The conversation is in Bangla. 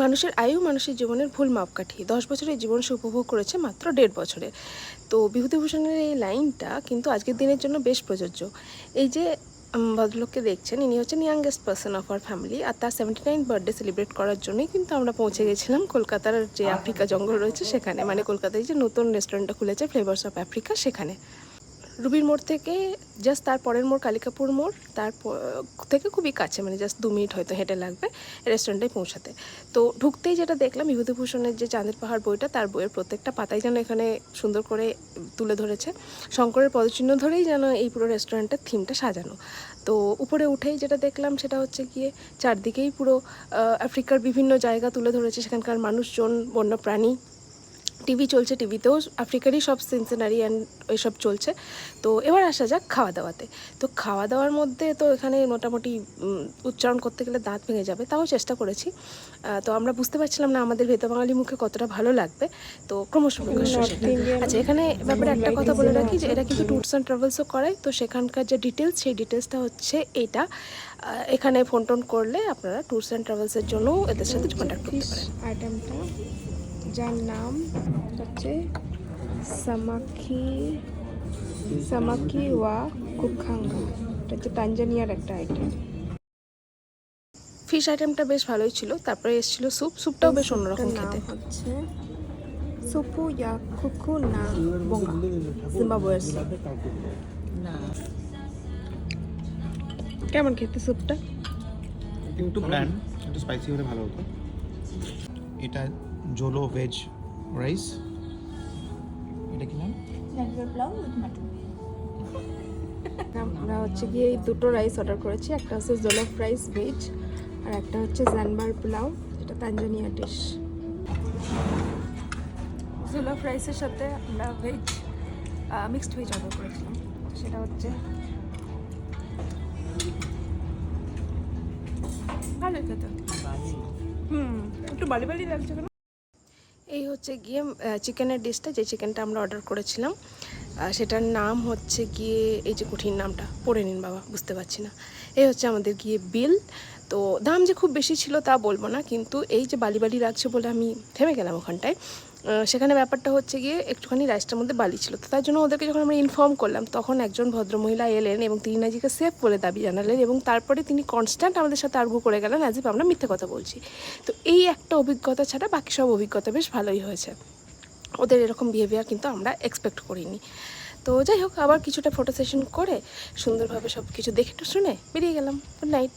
মানুষের আয়ু মানুষের জীবনের ভুল মাপকাঠি। 10 বছরের জীবন সে উপভোগ করেছে মাত্র 1.5 বছরে। তো বিভূতিভূষণের এই লাইনটা কিন্তু আজকের দিনের জন্য বেশ প্রযোজ্য। এই যে ভদ্রলোককে দেখছেন, ইনি হচ্ছেন youngest person of our family, আর তার 79 বার্থডে সেলিব্রেট করার জন্যই কিন্তু আমরা পৌঁছে গেছিলাম কলকাতার যে আফ্রিকা জঙ্গল রয়েছে সেখানে, মানে কলকাতায় যে নতুন রেস্টুরেন্টটা খুলেছে ফ্লেভার্স অফ আফ্রিকা, সেখানে। রুবির মোড় থেকে জাস্ট তার পরের মোড় কালিকাপুর মোড়, তার থেকে খুবই কাছে, মানে জাস্ট 2 মিনিট হয়তো হেঁটে লাগবে রেস্টুরেন্টে পৌঁছাতে। তো ঢুকতেই যেটা দেখলাম, বিভূতিভূষণের যে চাঁদের পাহাড় বইটা, তার বইয়ের প্রত্যেকটা পাতাই যেন এখানে সুন্দর করে তুলে ধরেছে। শঙ্করের পদচিহ্ন ধরেই যেন এই পুরো রেস্টুরেন্টের থিমটা সাজানো। তো উপরে উঠেই যেটা দেখলাম সেটা হচ্ছে গিয়ে চারদিকেই পুরো আফ্রিকার বিভিন্ন জায়গা তুলে ধরেছে, সেখানকার মানুষজন, বন্যপ্রাণী। টিভি চলছে, টিভিতেও আফ্রিকারই সব সিনসিনারি অ্যান্ড ওইসব চলছে। তো এবার আসা যাক খাওয়া দাওয়াতে। তো খাওয়া দাওয়ার মধ্যে তো এখানে মোটামুটি উচ্চারণ করতে গেলে দাঁত ভেঙে যাবে, তাও চেষ্টা করেছি। তো আমরা বুঝতে পারছিলাম না আমাদের ভেতো বাঙালি মুখে কতটা ভালো লাগবে। তো ক্রমশ প্রকাশ্য সেটা। আচ্ছা, এখানে ব্যাপারে একটা কথা বলে রাখি যে এরা কিন্তু ট্যুরস অ্যান্ড ট্রাভেলসও করায়। তো সেখানকার যে ডিটেলস, সেই ডিটেলসটা হচ্ছে এটা। এখানে ফোন টোন করলে আপনারা ট্যুরস অ্যান্ড ট্রাভেলসের জন্য এদের সাথে কন্ট্যাক্ট করতে পারেন। আইটেমটা, যার নাম হচ্ছে সামাকি ওয়া কুখাঙ্গা, এটা হচ্ছে তানজানিয়ার একটা আইটেম। ফিশ আইটেমটা বেশ ভালোই ছিল। তারপরে এসেছিলো স্যুপটাও বেশ অন্যরকম খেতে। হচ্ছে সুপু ইয়া কুকু না বোঙ্গা, জিম্বাবুয়ের স্যুপ। কেমন খেতে স্যুপটা? একটু ব্ল্যান্ড, একটু স্পাইসি হলে ভালো হতো। এটা জোলো ভেজ রাইস। এটা কি নাম? জানবার পোলাও উইথ মাটন। আমরা হচ্ছে গিয়ে এই দুটো রাইস অর্ডার করেছি, একটা হচ্ছে জোলফ রাইস ভেজ, আর একটা হচ্ছে জানবার পোলাও, যেটা তানজানিয়া ডিশ। জোলফ রাইসের সাথে আমরা ভেজ মিক্সড ভেজ অর্ডার করেছিলাম, সেটা হচ্ছে ভালো খেতে। একটু বালি বালি লাগছে কেন? এই হচ্ছে গিয়ে চিকেনের ডিশটা, যে চিকেনটা আমরা অর্ডার করেছিলাম সেটার নাম হচ্ছে গিয়ে, এই যে কঠিন নামটা পড়ে নিন বাবা, বুঝতে পারছি না। এই হচ্ছে আমাদের গিয়ে বিল। তো দাম যে খুব বেশি ছিল তা বলবো না, কিন্তু এই যে বালি বালি লাগছে বলে আমি থেমে গেলাম ওখানটায়। সেখানে ব্যাপারটা হচ্ছে গিয়ে একটুখানি রাইসটার মধ্যে বালি ছিল। তো তার জন্য ওদেরকে যখন আমরা ইনফর্ম করলাম, তখন একজন ভদ্রমহিলা এলেন এবং তিনি নিজেকে সেফ বলে দাবি জানালেন, এবং তারপরে তিনি কনস্ট্যান্ট আমাদের সাথে আর্গু করে গেলেন অ্যাজ ইফ আমরা মিথ্যে কথা বলছি। তো এই একটা অভিজ্ঞতা ছাড়া বাকি সব অভিজ্ঞতা বেশ ভালোই হয়েছে। ওদের এরকম বিহেভিয়ার কিন্তু আমরা এক্সপেক্ট করিনি। তো যাই হোক, আবার কিছুটা ফটো সেশন করে সুন্দরভাবে সব কিছু দেখে শুনে বেরিয়ে গেলাম। Good night.